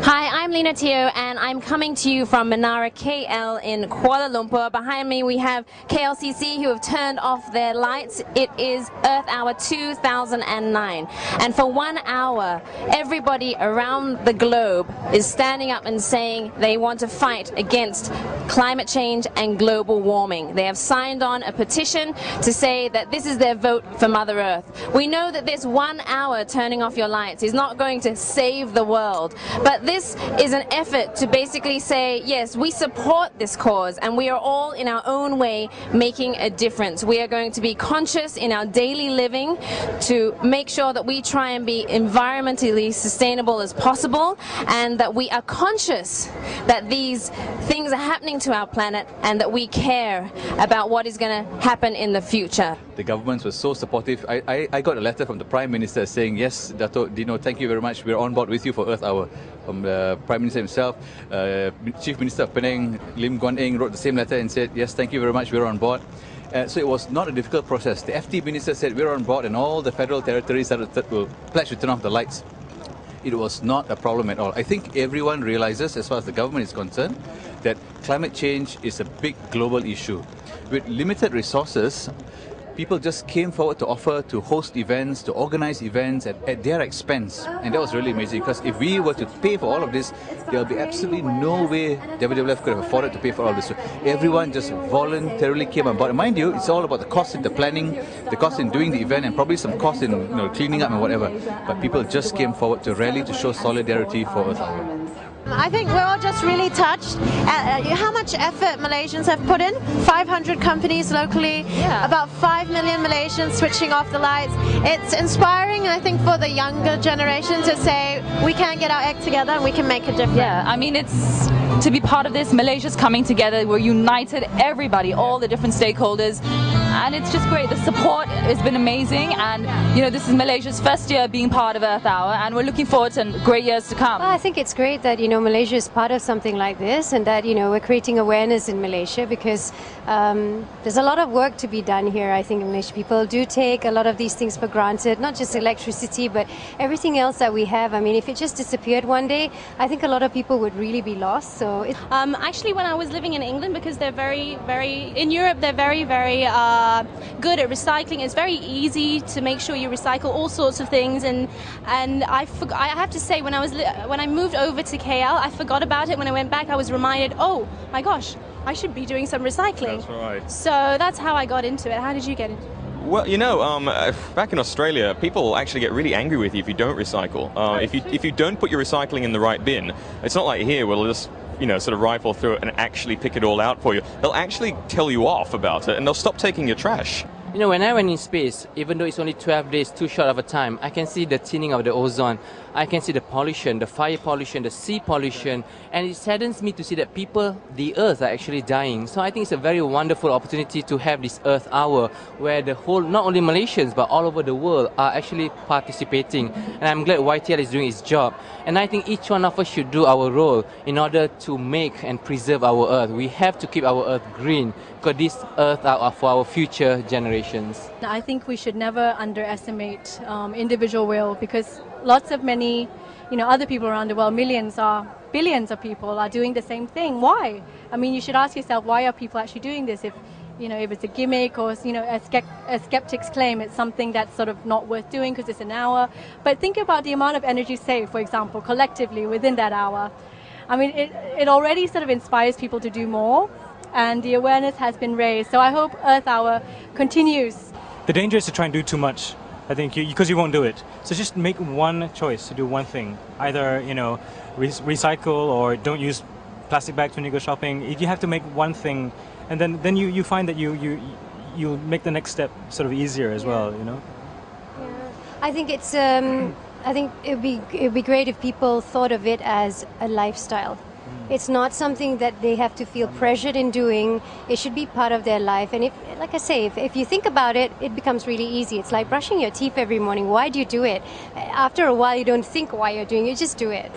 Hi, I'm Lena Teo and I'm coming to you from Menara KL in Kuala Lumpur. Behind me we have KLCC who have turned off their lights. It is Earth Hour 2009 and for 1 hour everybody around the globe is standing up and saying they want to fight against climate change and global warming. They have signed on a petition to say that this is their vote for Mother Earth. We know that this 1 hour turning off your lights is not going to save the world, but this is an effort to basically say, yes, we support this cause and we are all in our own way making a difference. We are going to be conscious in our daily living to make sure that we try and be environmentally sustainable as possible, and that we are conscious that these things are happening to our planet and that we care about what is going to happen in the future. The governments were so supportive. I got a letter from the Prime Minister saying, yes, Dato' Dino, thank you very much. We're on board with you for Earth Hour. From the Prime Minister himself, Chief Minister of Penang, Lim Guan Eng, wrote the same letter and said, yes, thank you very much, we're on board. So it was not a difficult process. The FT Minister said we're on board and all the federal territories will pledge to turn off the lights. It was not a problem at all. I think everyone realizes, as far as the government is concerned, that climate change is a big global issue. With limited resources, people just came forward to offer to host events, to organize events at their expense. And that was really amazing, because if we were to pay for all of this, there will be absolutely no way WWF could have afforded to pay for all this. So everyone just voluntarily came on board. And mind you, it's all about the cost in the planning, the cost in doing the event, and probably some cost in cleaning up and whatever. But people just came forward to rally to show solidarity for Earth Hour. I think we're all just really touched at how much effort Malaysians have put in. 500 companies locally, about 5 million Malaysians switching off the lights. It's inspiring, I think, for the younger generation to say we can get our act together and we can make a difference. Yeah, I mean, it's to be part of this. Malaysia's coming together. We're united, everybody, all the different stakeholders. And it's just great. The support has been amazing, and this is Malaysia's first year being part of Earth Hour, and we're looking forward to great years to come. Well, I think it's great that Malaysia is part of something like this, and that we're creating awareness in Malaysia, because there's a lot of work to be done here. I think in Malaysia people do take a lot of these things for granted, not just electricity but everything else that we have. I mean, if it just disappeared one day, I think a lot of people would really be lost. So actually, when I was living in England, because they're very in Europe, they're very good at recycling. It's very easy to make sure you recycle all sorts of things, and I have to say, when I moved over to KL, I forgot about it. When I went back, I was reminded, oh my gosh, I should be doing some recycling. That's right. So that's how I got into it. How did you get into it? Well, back in Australia, people actually get really angry with you if you don't recycle. If you don't put your recycling in the right bin, it's not like here where they'll just sort of rifle through it and actually pick it all out for you. They'll actually tell you off about it, and they'll stop taking your trash. When I went in space, even though it's only 12 days, too short of a time, I can see the thinning of the ozone. I can see the pollution, the fire pollution, the sea pollution, and it saddens me to see that people, the Earth, are actually dying. So I think it's a very wonderful opportunity to have this Earth Hour, where the whole, not only Malaysians, but all over the world are actually participating. And I'm glad YTL is doing its job. And I think each one of us should do our role in order to make and preserve our Earth. We have to keep our Earth green, because this Earth are for our future generations. I think we should never underestimate individual will, because lots of many other people around the world, billions of people are doing the same thing. Why? I mean, you should ask yourself, why are people actually doing this? If it's a gimmick, or as skeptics claim, it's something that's sort of not worth doing because it's an hour. But think about the amount of energy saved, for example, collectively within that hour. I mean, it already sort of inspires people to do more, and the awareness has been raised. So I hope Earth Hour continues. The danger is to try and do too much, I think, because you won't do it. So just make one choice to do one thing. Either, recycle, or don't use plastic bags when you go shopping. If you have to make one thing, and then you find that you make the next step sort of easier as well, Yeah. I think it's I think it'd be great if people thought of it as a lifestyle. It's not something that they have to feel pressured in doing. It should be part of their life. And like I say, if you think about it, it becomes really easy. It's like brushing your teeth every morning. Why do you do it? After a while, you don't think why you're doing it, you just do it.